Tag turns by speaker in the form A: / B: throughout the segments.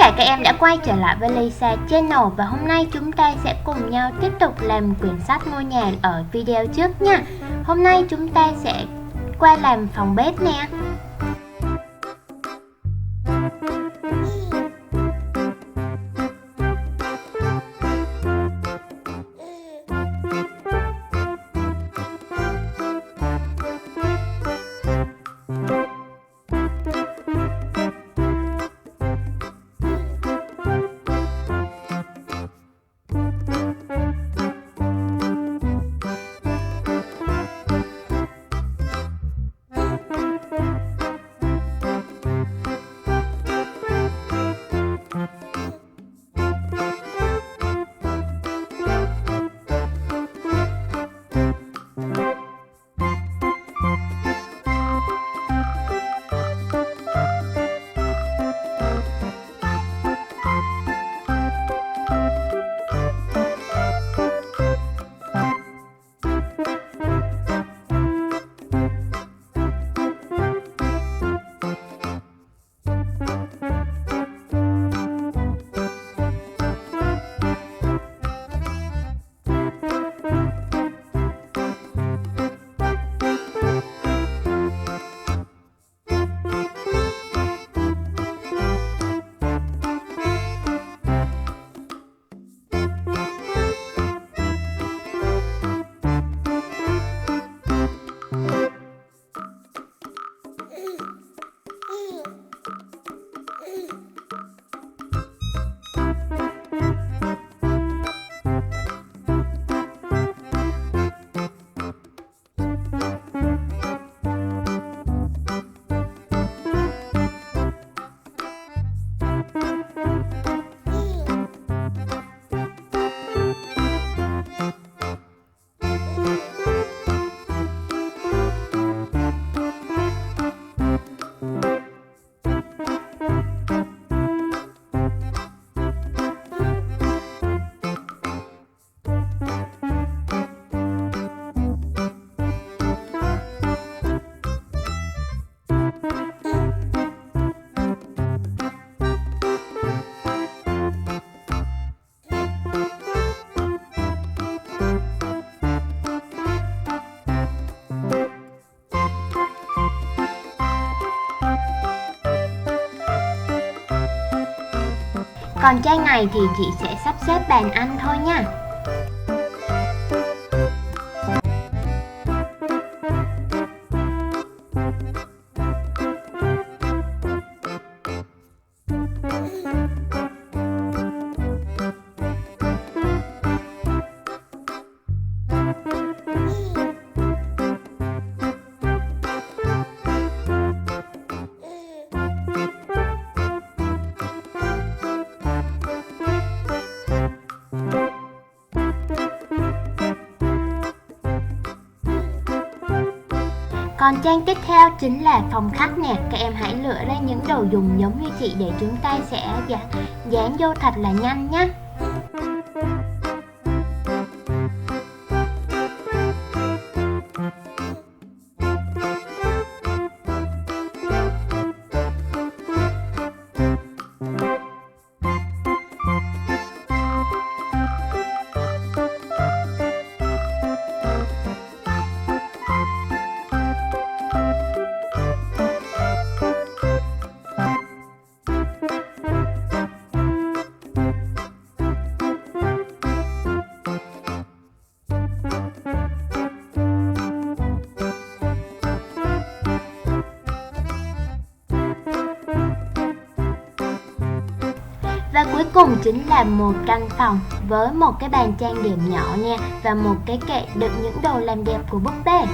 A: cả các em đã quay trở lại với Lisa Channel và hôm nay chúng ta sẽ cùng nhau tiếp tục làm quyển sách ngôi nhà ở video trước nha. Hôm nay chúng ta sẽ qua làm phòng bếp nè. Còn trang này thì chị sẽ sắp xếp bàn ăn thôi nha. Còn trang tiếp theo chính là phòng khách nè. Các em hãy lựa ra những đồ dùng giống như chị để chúng ta sẽ dán vô thật là nhanh nhé. Và cuối cùng chính là một căn phòng với một cái bàn trang điểm nhỏ nha, và một cái kệ đựng những đồ làm đẹp của búp bê.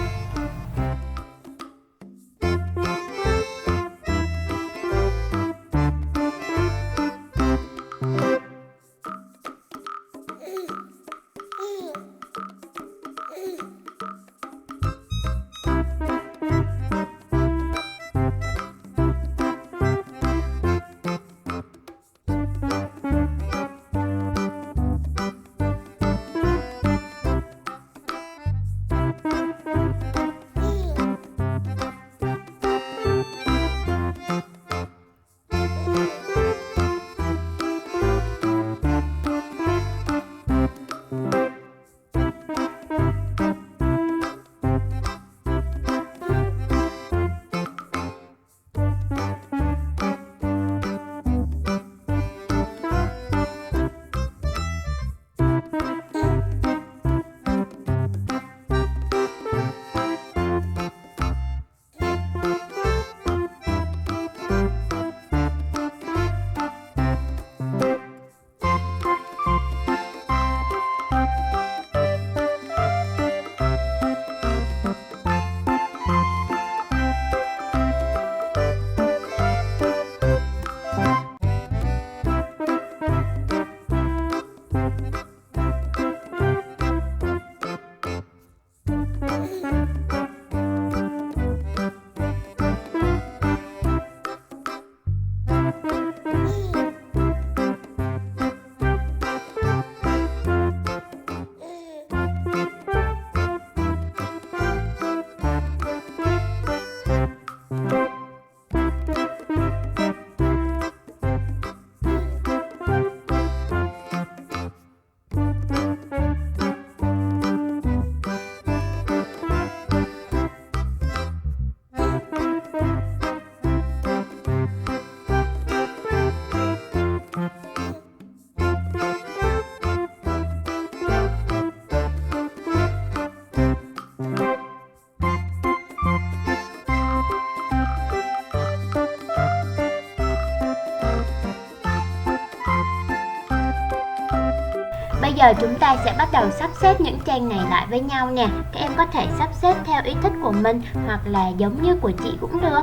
A: giờ chúng ta sẽ bắt đầu sắp xếp những trang này lại với nhau nè. Các em có thể sắp xếp theo ý thích của mình hoặc là giống như của chị cũng được.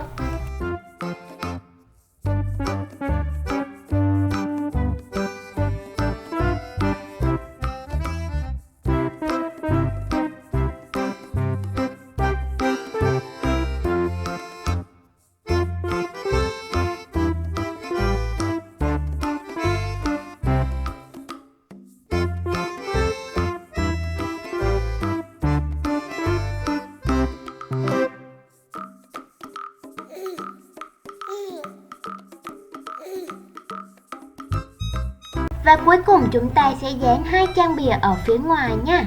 A: Và cuối cùng chúng ta sẽ dán 2 trang bìa ở phía ngoài nha.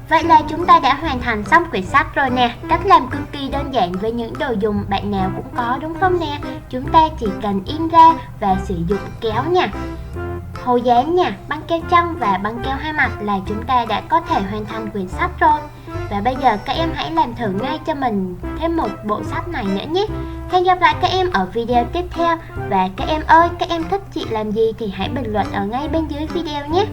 A: Vậy là chúng ta đã hoàn thành xong quyển sách rồi nè. Cách làm cực kỳ đơn giản với những đồ dùng bạn nào cũng có đúng không nè? Chúng ta chỉ cần in ra và sử dụng kéo nha, hồ dán nha, băng keo chân và băng keo hai mặt là chúng ta đã có thể hoàn thành quyển sách rồi. Và bây giờ các em hãy làm thử ngay cho mình thêm một bộ sách này nữa nhé. Hẹn gặp lại các em ở video tiếp theo. Và các em ơi, các em thích chị làm gì thì hãy bình luận ở ngay bên dưới video nhé.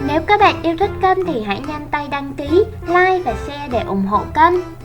A: Nếu các bạn yêu thích kênh thì hãy nhanh tay đăng ký, like và share để ủng hộ kênh.